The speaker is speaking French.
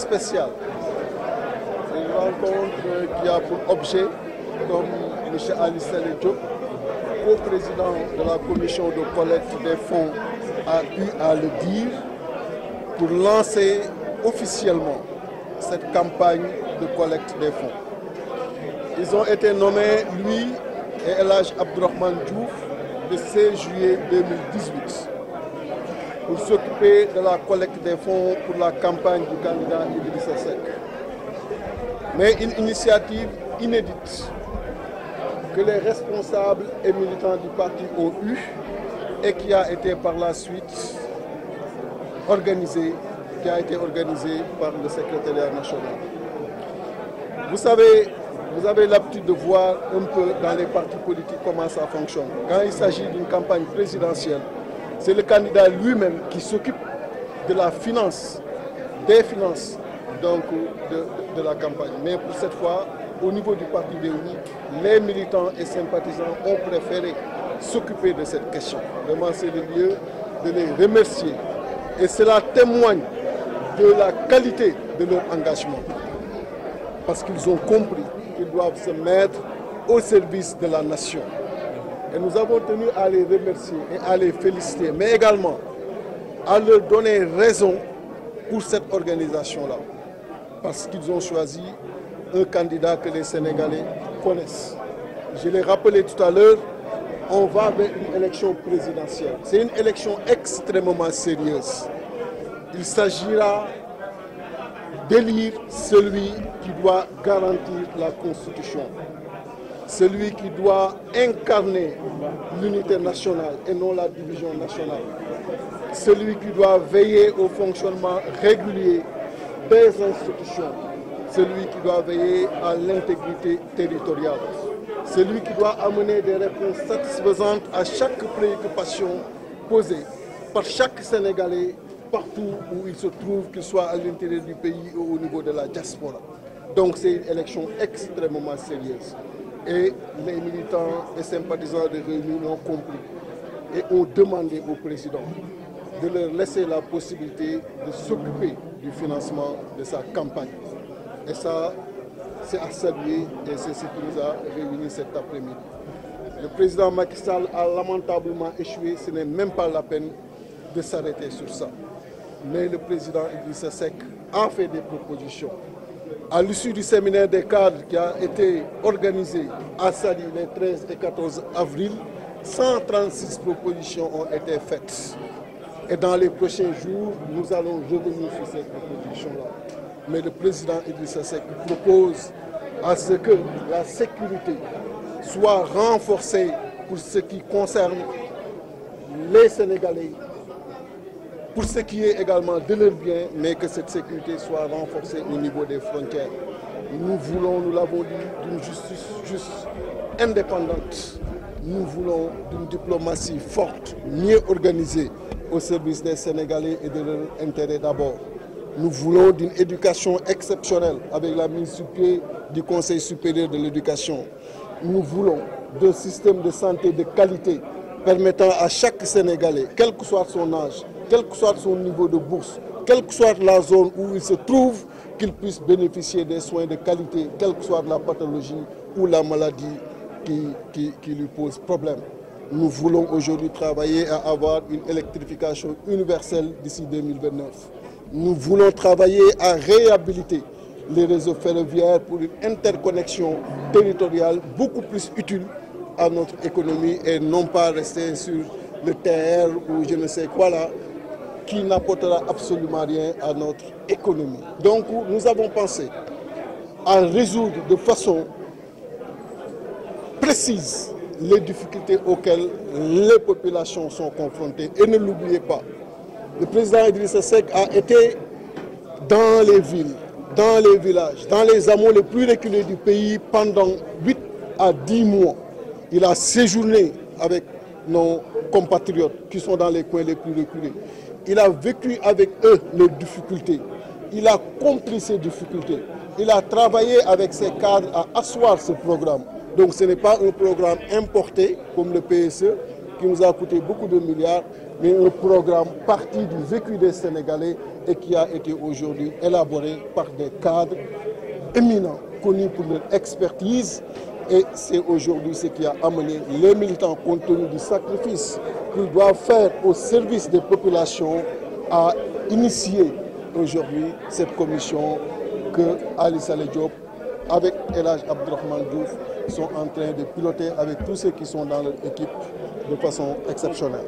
spéciale. C'est une rencontre qui a pour objet, comme M. Ali Saleh Diop, co-président de la commission de collecte des fonds, a eu à le dire, pour lancer officiellement cette campagne de collecte des fonds. Ils ont été nommés, lui et El Hadj Abdourahmane Diouf, le 16 juillet 2018, pour s'occuper de la collecte des fonds pour la campagne du candidat Idrissa Seck. Mais une initiative inédite que les responsables et militants du parti ont eue et qui a été par la suite organisée, par le secrétariat national. Vous savez, vous avez l'habitude de voir un peu dans les partis politiques comment ça fonctionne. Quand il s'agit d'une campagne présidentielle, c'est le candidat lui-même qui s'occupe de la finance, des finances donc, de la campagne. Mais pour cette fois, au niveau du parti Rewmi, les militants et sympathisants ont préféré s'occuper de cette question. Vraiment, c'est le lieu de les remercier. Et cela témoigne de la qualité de leur engagement. Parce qu'ils ont compris qu'ils doivent se mettre au service de la nation. Et nous avons tenu à les remercier et à les féliciter, mais également à leur donner raison pour cette organisation-là. Parce qu'ils ont choisi un candidat que les Sénégalais connaissent. Je l'ai rappelé tout à l'heure, on va vers une élection présidentielle. C'est une élection extrêmement sérieuse. Il s'agira d'élire celui qui doit garantir la Constitution, celui qui doit incarner l'unité nationale et non la division nationale, celui qui doit veiller au fonctionnement régulier des institutions, celui qui doit veiller à l'intégrité territoriale, celui qui doit amener des réponses satisfaisantes à chaque préoccupation posée par chaque Sénégalais partout où il se trouve, qu'il soit à l'intérieur du pays ou au niveau de la diaspora. Donc c'est une élection extrêmement sérieuse. Et les militants et sympathisants de Rewmi l'ont compris et ont demandé au président de leur laisser la possibilité de s'occuper du financement de sa campagne. Et ça, c'est à saluer et c'est ce qui nous a réunis cet après-midi. Le président Macky Sall a lamentablement échoué, ce n'est même pas la peine de s'arrêter sur ça. Mais le président Idrissa Seck a fait des propositions. À l'issue du séminaire des cadres qui a été organisé à Saly les 13 et 14 avril, 136 propositions ont été faites. Et dans les prochains jours, nous allons revenir sur ces propositions-là. Mais le président Idrissa Seck propose à ce que la sécurité soit renforcée pour ce qui concerne les Sénégalais, pour ce qui est également de leurs biens, mais que cette sécurité soit renforcée au niveau des frontières. Nous voulons, nous l'avons dit, d'une justice juste, indépendante. Nous voulons d'une diplomatie forte, mieux organisée au service des Sénégalais et de leur intérêt d'abord. Nous voulons d'une éducation exceptionnelle avec la mise sur pied du Conseil supérieur de l'éducation. Nous voulons d'un système de santé de qualité permettant à chaque Sénégalais, quel que soit son âge, quel que soit son niveau de bourse, quelle que soit la zone où il se trouve, qu'il puisse bénéficier des soins de qualité, quelle que soit la pathologie ou la maladie qui lui pose problème. Nous voulons aujourd'hui travailler à avoir une électrification universelle d'ici 2029. Nous voulons travailler à réhabiliter les réseaux ferroviaires pour une interconnexion territoriale beaucoup plus utile à notre économie et non pas rester sur le TR ou je ne sais quoi là, qui n'apportera absolument rien à notre économie. Donc nous avons pensé à résoudre de façon précise les difficultés auxquelles les populations sont confrontées. Et ne l'oubliez pas, le président Idrissa Seck a été dans les villes, dans les villages, dans les hameaux les plus reculés du pays pendant 8 à 10 mois. Il a séjourné avec nos compatriotes qui sont dans les coins les plus reculés. Il a vécu avec eux les difficultés. Il a compris ces difficultés. Il a travaillé avec ses cadres à asseoir ce programme. Donc ce n'est pas un programme importé comme le PSE qui nous a coûté beaucoup de milliards, mais un programme parti du vécu des Sénégalais et qui a été aujourd'hui élaboré par des cadres éminents, connus pour leur expertise. Et c'est aujourd'hui ce qui a amené les militants, compte tenu du sacrifice qu'ils doivent faire au service des populations, à initier aujourd'hui cette commission que Ali Saleh Diop, avec El Hadj Abdourahmane Diouf, sont en train de piloter avec tous ceux qui sont dans leur équipe de façon exceptionnelle.